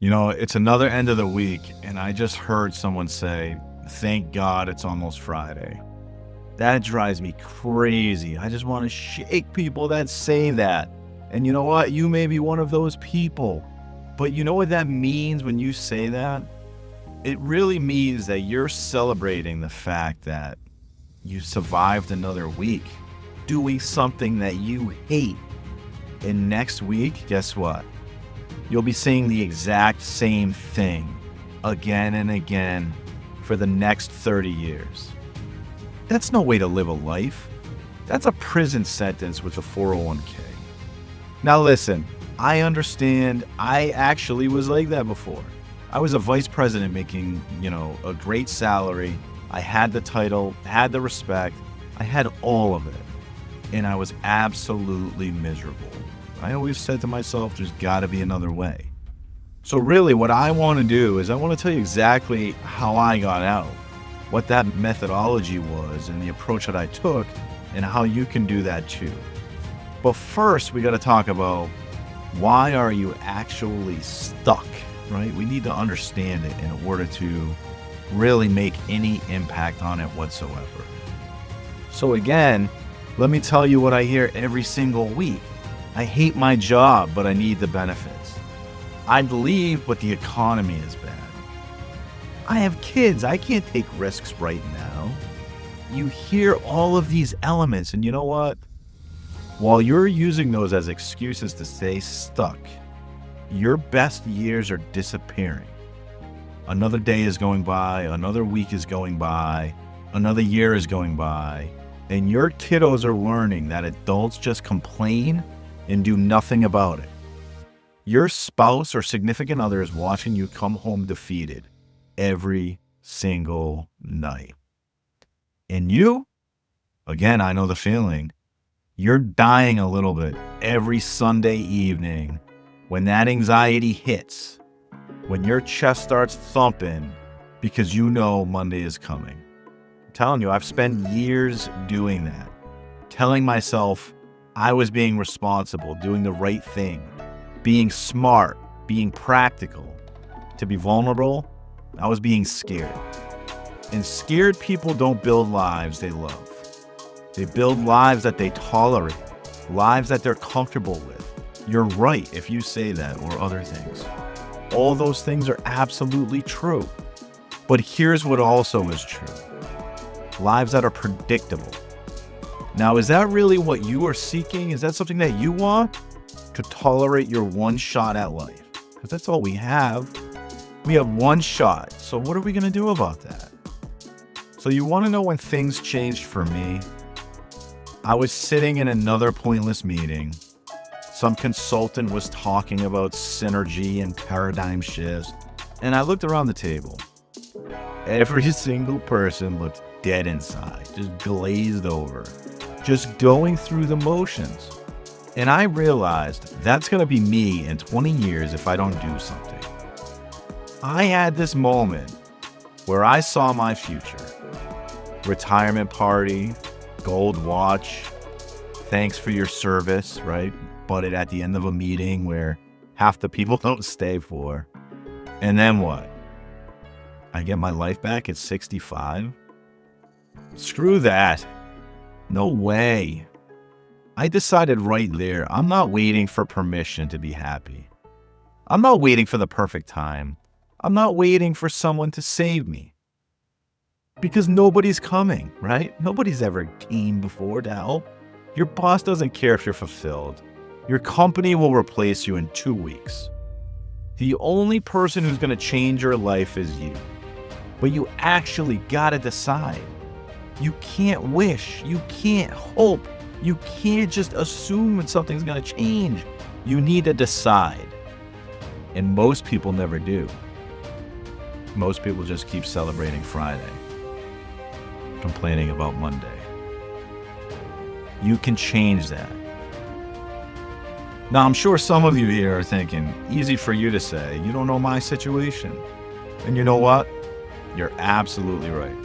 It's another end of the week, and I just heard someone say, thank God it's almost Friday. That drives me crazy. I just want to shake people that say that. And you know what? You may be one of those people. But you know what that means when you say that? It really means that you're celebrating the fact that you survived another week doing something that you hate. And next week, guess what? You'll be saying the exact same thing again and again for the next 30 years. That's no way to live a life. That's a prison sentence with a 401k. Now listen, I understand. I actually was like that before. I was a vice president making, a great salary. I had the title, had the respect. I had all of it. And I was absolutely miserable. I always said to myself, there's got to be another way. So really what I want to do is I want to tell you exactly how I got out, what that methodology was and the approach that I took, and how you can do that too. But first, we got to talk about why are you actually stuck, right? We need to understand it in order to really make any impact on it whatsoever. So again, let me tell you what I hear every single week. I hate my job, but I need the benefits. I'd leave, but the economy is bad. I have kids. I can't take risks right now. You hear all of these elements, and you know what? While you're using those as excuses to stay stuck, your best years are disappearing. Another day is going by, another week is going by, another year is going by, and your kiddos are learning that adults just complain and do nothing about it. Your spouse or significant other is watching you come home defeated every single night. And you, again, I know the feeling, you're dying a little bit every Sunday evening when that anxiety hits, when your chest starts thumping because you know Monday is coming. I'm telling you, I've spent years doing that, telling myself I was being responsible, doing the right thing, being smart, being practical. To be vulnerable, I was being scared. And scared people don't build lives they love. They build lives that they tolerate, lives that they're comfortable with. You're right if you say that or other things. All those things are absolutely true. But here's what also is true. Lives that are predictable. Now, is that really what you are seeking? Is that something that you want? To tolerate your one shot at life? Because that's all we have. We have one shot. So what are we going to do about that? So you want to know when things changed for me? I was sitting in another pointless meeting. Some consultant was talking about synergy and paradigm shifts. And I looked around the table. Every single person looked dead inside, just glazed over, just going through the motions. And I realized that's going to be me in 20 years if I don't do something. I had this moment where I saw my future. Retirement party, gold watch, thanks for your service, right? But at the end of a meeting where half the people don't stay for. And then what? I get my life back at 65? Screw that. No way. I decided right there, I'm not waiting for permission to be happy. I'm not waiting for the perfect time. I'm not waiting for someone to save me. Because nobody's coming, right? Nobody's ever came before to help. Your boss doesn't care if you're fulfilled. Your company will replace you in 2 weeks. The only person who's going to change your life is you. But you actually got to decide. You can't wish. You can't hope. You can't just assume that something's going to change. You need to decide. And most people never do. Most people just keep celebrating Friday, complaining about Monday. You can change that. Now, I'm sure some of you here are thinking, easy for you to say, you don't know my situation. And you know what? You're absolutely right.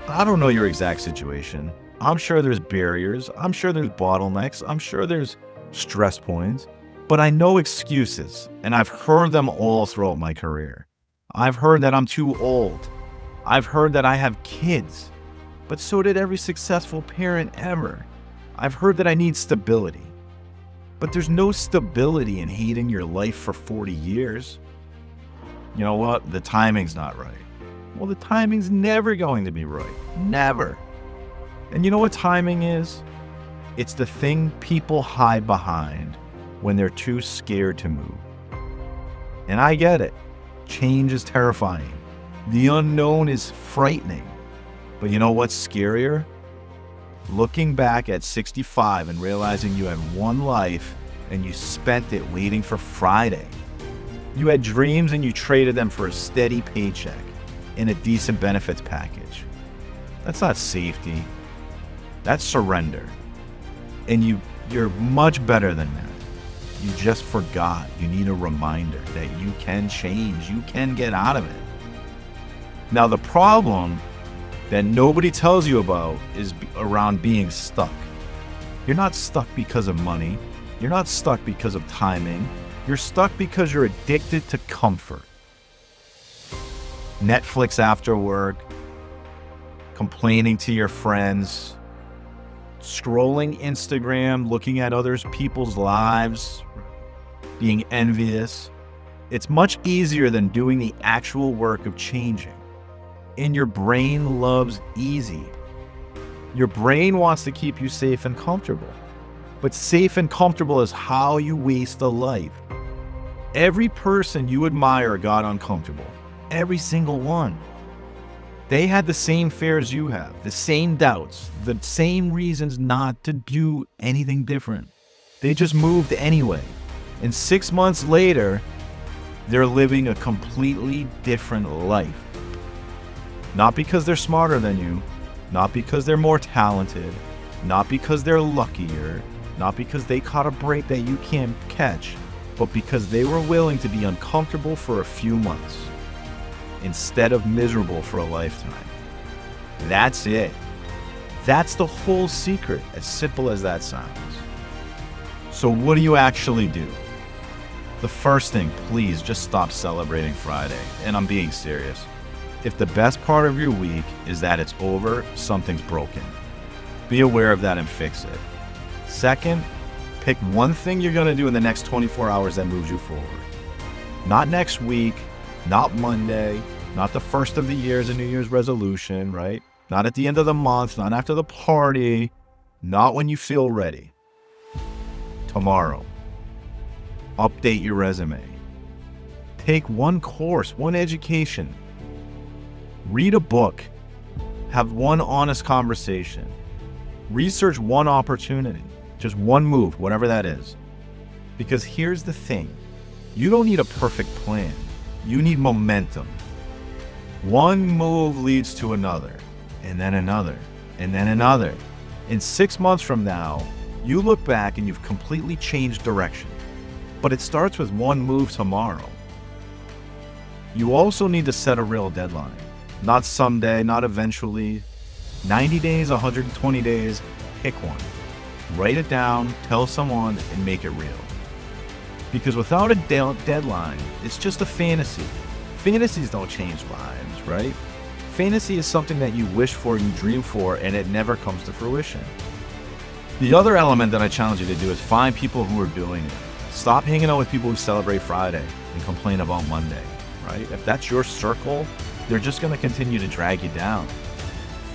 I don't know your exact situation. I'm sure there's barriers. I'm sure there's bottlenecks. I'm sure there's stress points. But I know excuses, and I've heard them all throughout my career. I've heard that I'm too old. I've heard that I have kids, but so did every successful parent ever. I've heard that I need stability, but there's no stability in hating your life for 40 years. You know what? The timing's not right. Well, the timing's never going to be right. Never. And you know what timing is? It's the thing people hide behind when they're too scared to move. And I get it. Change is terrifying. The unknown is frightening. But you know what's scarier? Looking back at 65 and realizing you had one life and you spent it waiting for Friday. You had dreams and you traded them for a steady paycheck and a decent benefits package. That's not safety. That's surrender. And you're much better than that. You just forgot. You need a reminder that you can change. You can get out of it. Now, the problem that nobody tells you about is around being stuck. You're not stuck because of money. You're not stuck because of timing. You're stuck because you're addicted to comfort. Netflix after work, complaining to your friends, scrolling Instagram, looking at other people's lives, being envious. It's much easier than doing the actual work of changing. And your brain loves easy. Your brain wants to keep you safe and comfortable. But safe and comfortable is how you waste a life. Every person you admire got uncomfortable. Every single one. They had the same fears you have, the same doubts, the same reasons not to do anything different. They just moved anyway. And 6 months later, they're living a completely different life. Not because they're smarter than you, not because they're more talented, not because they're luckier, not because they caught a break that you can't catch, but because they were willing to be uncomfortable for a few months instead of miserable for a lifetime. That's it. That's the whole secret, as simple as that sounds. So what do you actually do? The first thing, please just stop celebrating Friday. And I'm being serious. If the best part of your week is that it's over, something's broken. Be aware of that and fix it. Second, pick one thing you're going to do in the next 24 hours that moves you forward. Not next week, not Monday, not the first of the year as a New Year's resolution, right? Not at the end of the month, not after the party, not when you feel ready. Tomorrow. Update your resume. Take one course, one education. Read a book. Have one honest conversation. Research one opportunity. Just one move, whatever that is. Because here's the thing. You don't need a perfect plan. You need momentum. One move leads to another, and then another, and then another. In 6 months from now, you look back and you've completely changed direction. But it starts with one move tomorrow. You also need to set a real deadline. Not someday, not eventually. 90 days, 120 days, pick one. Write it down, tell someone, and make it real. Because without a deadline, it's just a fantasy. Fantasies don't change lives, right? Fantasy is something that you wish for, you dream for, and it never comes to fruition. The other element that I challenge you to do is find people who are doing it. Stop hanging out with people who celebrate Friday and complain about Monday, right? If that's your circle, they're just going to continue to drag you down.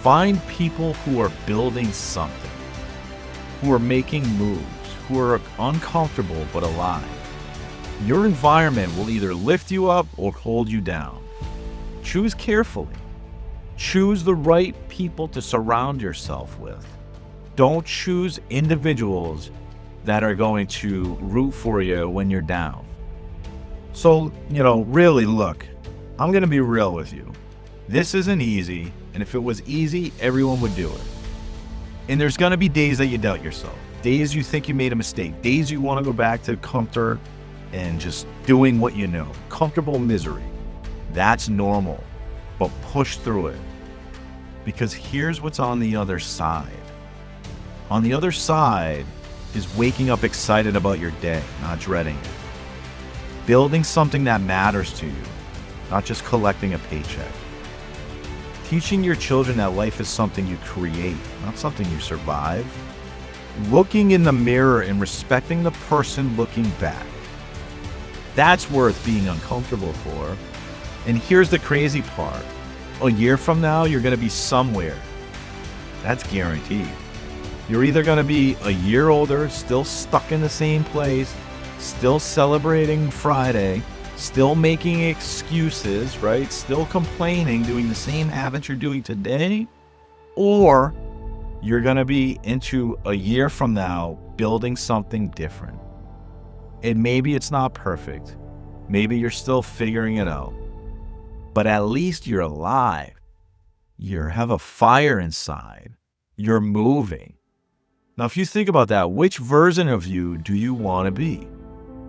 Find people who are building something, who are making moves, who are uncomfortable but alive. Your environment will either lift you up or hold you down. Choose carefully. Choose the right people to surround yourself with. Don't choose individuals that are going to root for you when you're down. So, really look, I'm going to be real with you. This isn't easy, and if it was easy, everyone would do it. And there's going to be days that you doubt yourself, days you think you made a mistake, days you want to go back to comfort and just doing what you know, comfortable misery. That's normal, but push through it. Because here's what's on the other side. On the other side is waking up excited about your day, not dreading it. Building something that matters to you, not just collecting a paycheck. Teaching your children that life is something you create, not something you survive. Looking in the mirror and respecting the person looking back. That's worth being uncomfortable for. And here's the crazy part. A year from now, you're going to be somewhere. That's guaranteed. You're either going to be a year older, still stuck in the same place, still celebrating Friday, still making excuses, right? Still complaining, doing the same habits you're doing today, or you're going to be into a year from now building something different. And maybe it's not perfect. Maybe you're still figuring it out. But at least you're alive. You have a fire inside. You're moving. Now, if you think about that, which version of you do you want to be?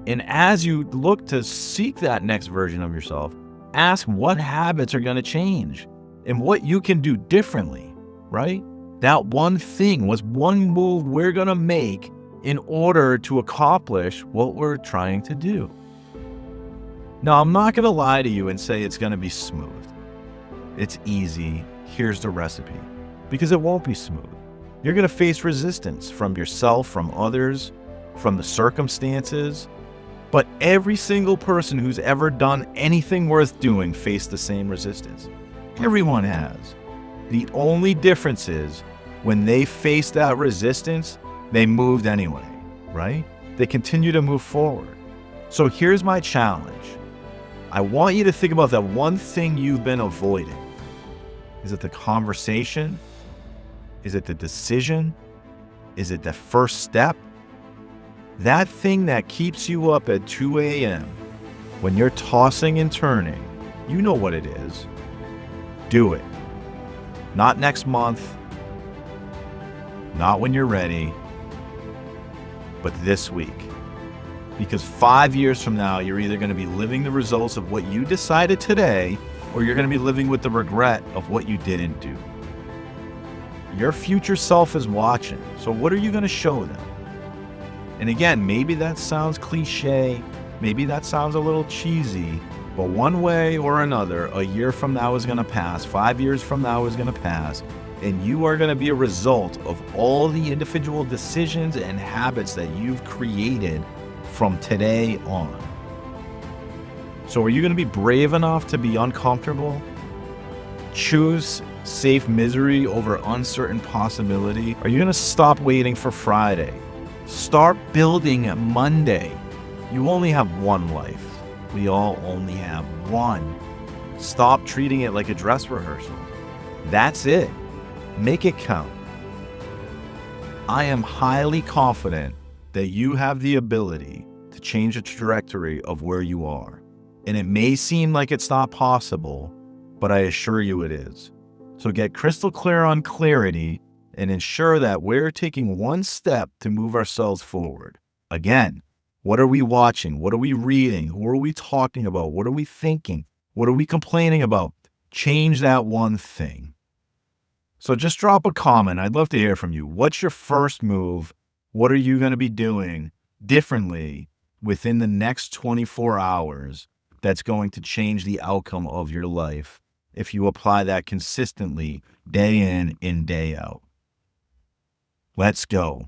And as you look to seek that next version of yourself, ask what habits are going to change and what you can do differently, right? That one thing was one move we're going to make in order to accomplish what we're trying to do. Now, I'm not going to lie to you and say it's going to be smooth. It's easy. Here's the recipe. Because it won't be smooth. You're going to face resistance from yourself, from others, from the circumstances. But every single person who's ever done anything worth doing faced the same resistance. Everyone has. The only difference is when they faced that resistance, they moved anyway, right? They continue to move forward. So here's my challenge. I want you to think about that one thing you've been avoiding. Is it the conversation? Is it the decision? Is it the first step? That thing that keeps you up at 2 a.m. when you're tossing and turning, you know what it is. Do it. Not next month, not when you're ready, but this week. Because 5 years from now, you're either going to be living the results of what you decided today, or you're going to be living with the regret of what you didn't do. Your future self is watching. So what are you going to show them? And again, maybe that sounds cliche. Maybe that sounds a little cheesy. But one way or another, a year from now is going to pass. 5 years from now is going to pass. And you are going to be a result of all the individual decisions and habits that you've created from today on. So are you going to be brave enough to be uncomfortable? Choose safe misery over uncertain possibility? Are you going to stop waiting for Friday? Start building Monday. You only have one life. We all only have one. Stop treating it like a dress rehearsal. That's it. Make it count. I am highly confident that you have the ability to change the trajectory of where you are. And it may seem like it's not possible, but I assure you it is. So get crystal clear on clarity and ensure that we're taking one step to move ourselves forward. Again, what are we watching? What are we reading? Who are we talking about? What are we thinking? What are we complaining about? Change that one thing. So just drop a comment. I'd love to hear from you. What's your first move? What are you going to be doing differently within the next 24 hours that's going to change the outcome of your life if you apply that consistently day in and day out? Let's go.